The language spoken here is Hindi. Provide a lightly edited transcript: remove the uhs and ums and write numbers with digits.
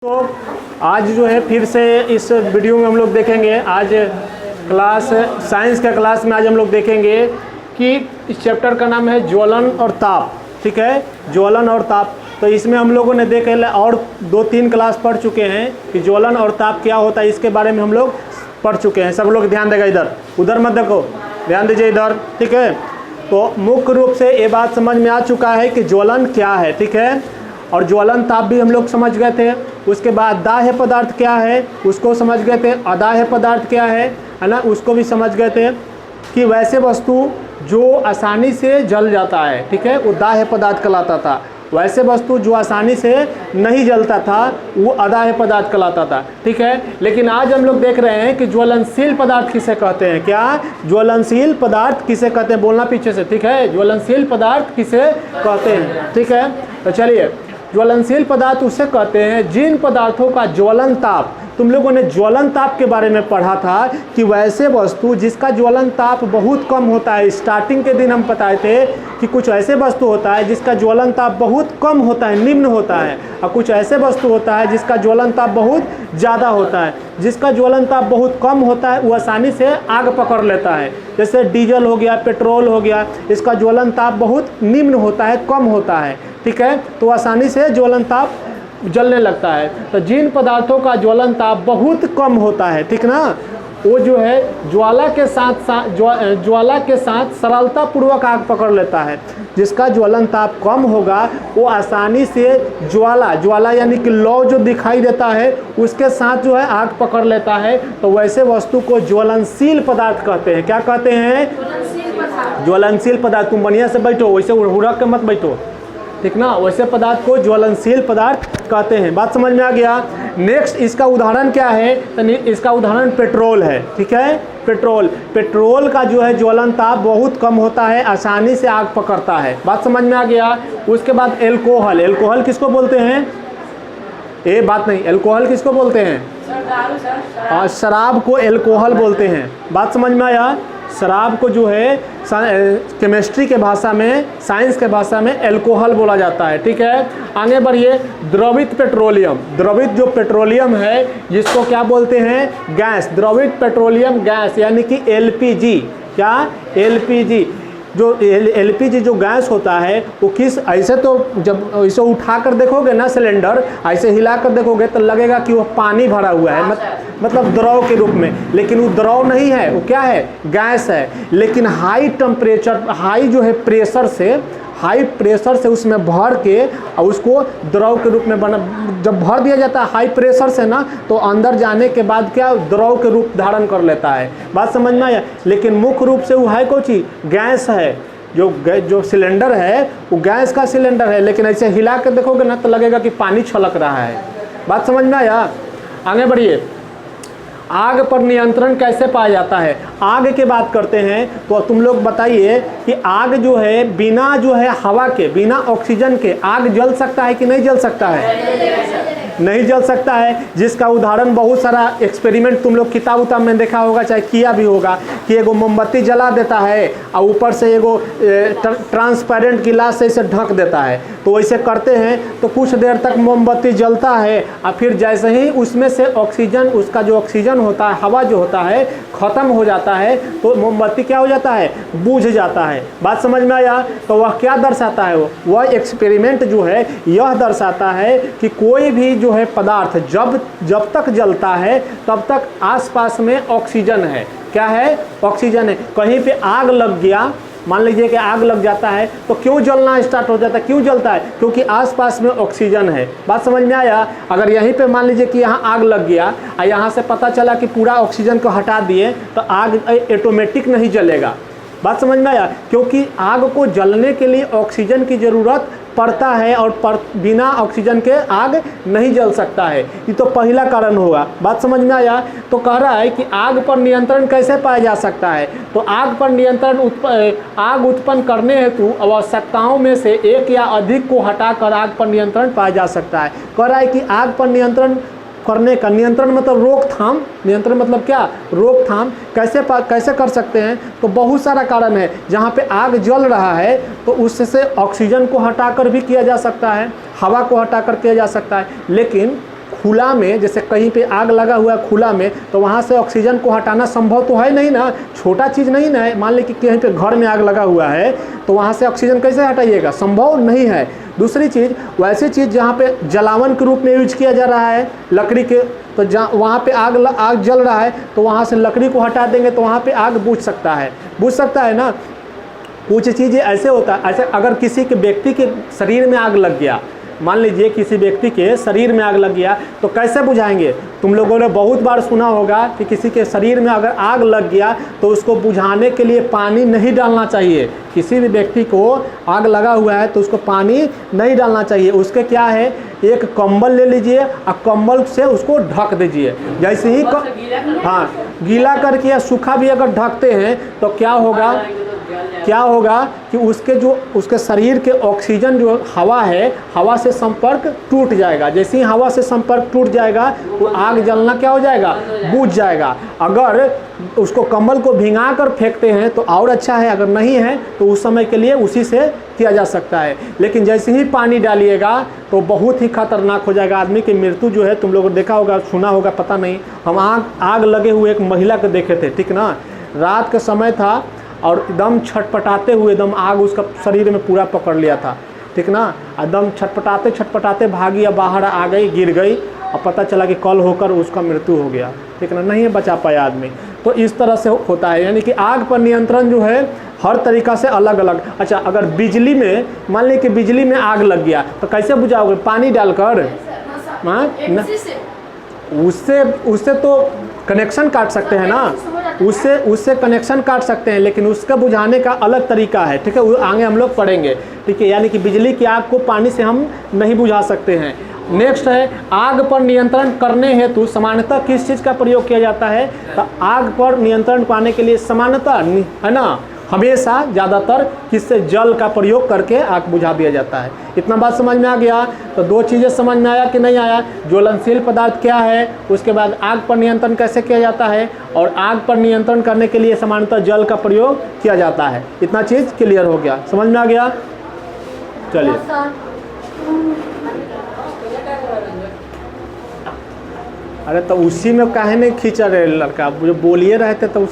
तो आज जो है फिर से इस वीडियो में हम लोग देखेंगे। आज क्लास साइंस का क्लास में आज हम लोग देखेंगे कि इस चैप्टर का नाम है ज्वलन और ताप। ठीक है, ज्वलन और ताप। तो इसमें हम लोगों ने देखे और 2-3 क्लास पढ़ चुके हैं कि ज्वलन और ताप क्या होता है, इसके बारे में हम लोग पढ़ चुके हैं। सब लोग ध्यान देगा, इधर उधर मत देखो, ध्यान दीजिए इधर। ठीक है, तो मुख्य रूप से ये बात समझ में आ चुका है कि ज्वलन क्या है। ठीक है, और ज्वलन ताप भी हम लोग समझ गए थे। उसके बाद दाह्य पदार्थ क्या है उसको समझ गए थे, अदाह्य पदार्थ क्या है ना, उसको भी समझ गए थे कि वैसे वस्तु जो आसानी से जल जाता है, ठीक है, वो दाह्य पदार्थ कहलाता था। वैसे वस्तु जो आसानी से नहीं जलता था वो अदाह्य पदार्थ कहलाता था। ठीक है, लेकिन आज हम लोग देख रहे हैं कि ज्वलनशील पदार्थ किसे कहते हैं। क्या ज्वलनशील पदार्थ किसे कहते हैं, बोलना पीछे से। ठीक है, ज्वलनशील पदार्थ किसे कहते हैं। ठीक है, तो चलिए, ज्वलनशील पदार्थ उसे कहते हैं जिन पदार्थों का ज्वलन ताप, तुम लोगों ने ज्वलन ताप के बारे में पढ़ा था कि वैसे वस्तु जिसका ज्वलन ताप बहुत कम होता है। स्टार्टिंग के दिन हम बताए थे कि कुछ ऐसे वस्तु होता है जिसका ज्वलन ताप बहुत कम होता है, निम्न होता है, और कुछ ऐसे वस्तु होता है जिसका ज्वलन ताप बहुत ज़्यादा होता है। जिसका ज्वलन ताप बहुत कम होता है वो आसानी से आग पकड़ लेता है। जैसे डीजल हो गया, पेट्रोल हो गया, इसका ज्वलन ताप बहुत निम्न होता है, कम होता है। ठीक है, तो आसानी से ज्वलन ताप जलने लगता है। तो जिन पदार्थों का ज्वलन ताप बहुत कम होता है, ठीक ना, वो जो है ज्वाला के साथ सरलता पूर्वक आग पकड़ लेता है। जिसका ज्वलन ताप कम होगा वो आसानी से ज्वाला यानी कि लौ जो दिखाई देता है उसके साथ जो है आग पकड़ लेता है। तो वैसे वस्तु को ज्वलनशील पदार्थ कहते हैं। क्या कहते हैं? ज्वलनशील पदार्थ। तुम बढ़िया से बैठो, वैसे हुड़क के मत बैठो, ठीक ना। वैसे पदार्थ को ज्वलनशील पदार्थ कहते हैं। बात समझ में आ गया। नेक्स्ट इसका उदाहरण क्या है, तो इसका उदाहरण पेट्रोल है। ठीक है, पेट्रोल का जो है ज्वलन ताप बहुत कम होता है, आसानी से आग पकड़ता है। बात समझ में आ गया। उसके बाद एल्कोहल किसको बोलते हैं? ये बात नहीं, एल्कोहल किसको बोलते हैं? शराब को एल्कोहल बोलते हैं। बात समझ में आया। शराब को जो है केमिस्ट्री के भाषा में, साइंस के भाषा में एल्कोहल बोला जाता है। ठीक है, आगे बढ़िए। द्रवित जो पेट्रोलियम है जिसको क्या बोलते हैं? गैस। द्रवित पेट्रोलियम गैस यानी कि एलपीजी। क्या? एलपीजी। जो एलपीजी जो गैस होता है वो किस, ऐसे तो जब इसे उठा कर देखोगे ना, सिलेंडर ऐसे हिला कर देखोगे तो लगेगा कि वो पानी भरा हुआ है, मतलब द्रव के रूप में, लेकिन वो द्रव नहीं है, वो क्या है? गैस है। लेकिन हाई टेम्परेचर, हाई प्रेशर से उसमें भर के और उसको द्रव के रूप में जब भर दिया जाता है हाई प्रेशर से ना, तो अंदर जाने के बाद क्या द्रव के रूप धारण कर लेता है। बात समझ में आया। लेकिन मुख्य रूप से वो है कौन सी? गैस है। जो सिलेंडर है वो गैस का सिलेंडर है, लेकिन ऐसे हिला कर देखोगे ना तो लगेगा कि पानी छलक रहा है। बात समझ में आया। आगे बढ़िए। आग पर नियंत्रण कैसे पाया जाता है? आग की बात करते हैं तो तुम लोग बताइए कि आग जो है बिना जो है हवा के, बिना ऑक्सीजन के आग जल सकता है कि नहीं जल सकता है? नहीं जल सकता है। जिसका उदाहरण बहुत सारा एक्सपेरिमेंट तुम लोग किताब उताब में देखा होगा, चाहे किया भी होगा, कि एगो मोमबत्ती जला देता है और ऊपर से एगो ट्रांसपेरेंट गिलास से इसे ढक देता है। तो वैसे करते हैं तो कुछ देर तक मोमबत्ती जलता है और फिर जैसे ही उसमें से ऑक्सीजन, उसका जो ऑक्सीजन होता है, हवा जो होता है, ख़त्म हो जाता है तो मोमबत्ती क्या हो जाता है? बुझ जाता है। बात समझ में आया। तो वह क्या दर्शाता है? वह एक्सपेरिमेंट जो है यह दर्शाता है कि कोई भी जो है पदार्थ जब तक जलता है तब तक आसपास में ऑक्सीजन है। क्या है? ऑक्सीजन है। कहीं पे आग लग गया, मान लीजिए कि आग लग जाता है तो क्यों जलना स्टार्ट हो जाता है? क्यों जलता है? क्योंकि आसपास में ऑक्सीजन है। बात समझ में आया। अगर यहीं पे मान लीजिए कि यहाँ आग लग गया और यहाँ से पता चला कि पूरा ऑक्सीजन को हटा दिए तो आग ऑटोमेटिक नहीं जलेगा। बात समझ में आया। क्योंकि आग को जलने के लिए ऑक्सीजन की ज़रूरत पड़ता है और बिना ऑक्सीजन के आग नहीं जल सकता है। ये तो पहला कारण होगा। बात समझ में आया। तो कह रहा है कि आग पर नियंत्रण कैसे पाया जा सकता है? तो आग पर नियंत्रण आग उत्पन्न करने हेतु आवश्यकताओं में से एक या अधिक को हटाकर आग पर नियंत्रण पाया जा सकता है। कह रहा है कि आग पर नियंत्रण करने का, नियंत्रण मतलब रोकथाम, नियंत्रण मतलब क्या? रोकथाम कैसे कर सकते हैं? तो बहुत सारा कारण है। जहाँ पे आग जल रहा है तो उससे ऑक्सीजन को हटाकर भी किया जा सकता है, हवा को हटाकर किया जा सकता है, लेकिन खुला में, जैसे कहीं पे आग लगा हुआ है खुला में, तो वहाँ से ऑक्सीजन को हटाना संभव तो है नहीं ना, छोटा चीज़ नहीं ना है। मान ली कि कहीं पे घर में आग लगा हुआ है तो वहाँ से ऑक्सीजन कैसे हटाइएगा, संभव नहीं है। दूसरी चीज़, वैसी चीज़ जहाँ पे जलावन के रूप में यूज किया जा रहा है लकड़ी के, तो जहाँ वहाँ पे आग जल रहा है तो वहाँ से लकड़ी को हटा देंगे तो वहाँ पे आग बुझ सकता है ना। कुछ चीज़ें ऐसे होता है, ऐसे अगर किसी के व्यक्ति के शरीर में आग लग गया, मान लीजिए किसी व्यक्ति के शरीर में आग लग गया तो कैसे बुझाएंगे। तुम लोगों ने बहुत बार सुना होगा कि किसी के शरीर में अगर आग लग गया तो उसको बुझाने के लिए पानी नहीं डालना चाहिए। किसी भी व्यक्ति को आग लगा हुआ है तो उसको पानी नहीं डालना चाहिए। उसके क्या है, एक कंबल ले लीजिए और कंबल से उसको ढक दीजिए। जैसे ही हाँ, गीला करके या सूखा भी अगर ढकते हैं तो क्या होगा कि उसके शरीर के ऑक्सीजन जो हवा है, हवा से संपर्क टूट जाएगा। जैसे ही हवा से संपर्क टूट जाएगा तो आग जलना क्या हो जाएगा, बुझ जाएगा। अगर उसको कंबल को भिंगा कर फेंकते हैं तो और अच्छा है, अगर नहीं है तो उस समय के लिए उसी से किया जा सकता है। लेकिन जैसे ही पानी डालिएगा तो बहुत ही खतरनाक हो जाएगा। आदमी की मृत्यु जो है, तुम लोगों ने देखा होगा, सुना होगा, पता नहीं। हम आग लगे हुए एक महिला को देखे थे, ठीक ना, रात का समय था और एकदम छटपटाते हुए एकदम आग उसका शरीर में पूरा पकड़ लिया था, ठीक ना। एकदम छटपटाते भागी या बाहर आ गई, गिर गई और पता चला कि कल होकर उसका मृत्यु हो गया, ठीक ना, नहीं बचा पाया आदमी। तो इस तरह से होता है, यानी कि आग पर नियंत्रण जो है हर तरीक़ा से अलग अलग। अच्छा, अगर बिजली में, मान ली कि बिजली में आग लग गया तो कैसे बुझाओगे, पानी डालकर? उससे तो कनेक्शन काट सकते हैं ना, उससे कनेक्शन काट सकते हैं, लेकिन उसका बुझाने का अलग तरीका है, ठीक है, वो आगे हम लोग पढ़ेंगे, ठीक है। यानी कि बिजली की आग को पानी से हम नहीं बुझा सकते हैं। नेक्स्ट है, आग पर नियंत्रण करने हेतु सामान्यतः किस चीज़ का प्रयोग किया जाता है। तो आग पर नियंत्रण पाने के लिए सामान्यतः, है ना, हमेशा ज़्यादातर किससे, जल का प्रयोग करके आग बुझा दिया जाता है। इतना बात समझ में आ गया। तो दो चीज़ें समझ में आया कि नहीं आया, ज्वलनशील पदार्थ क्या है, उसके बाद आग पर नियंत्रण कैसे किया जाता है, और आग पर नियंत्रण करने के लिए सामान्यतः जल का प्रयोग किया जाता है। इतना चीज़ क्लियर हो गया, समझ में आ गया। चलिए, अरे तो उसी में काहे नहीं खींचा रहे लड़का, जो बोलिए रहे थे तो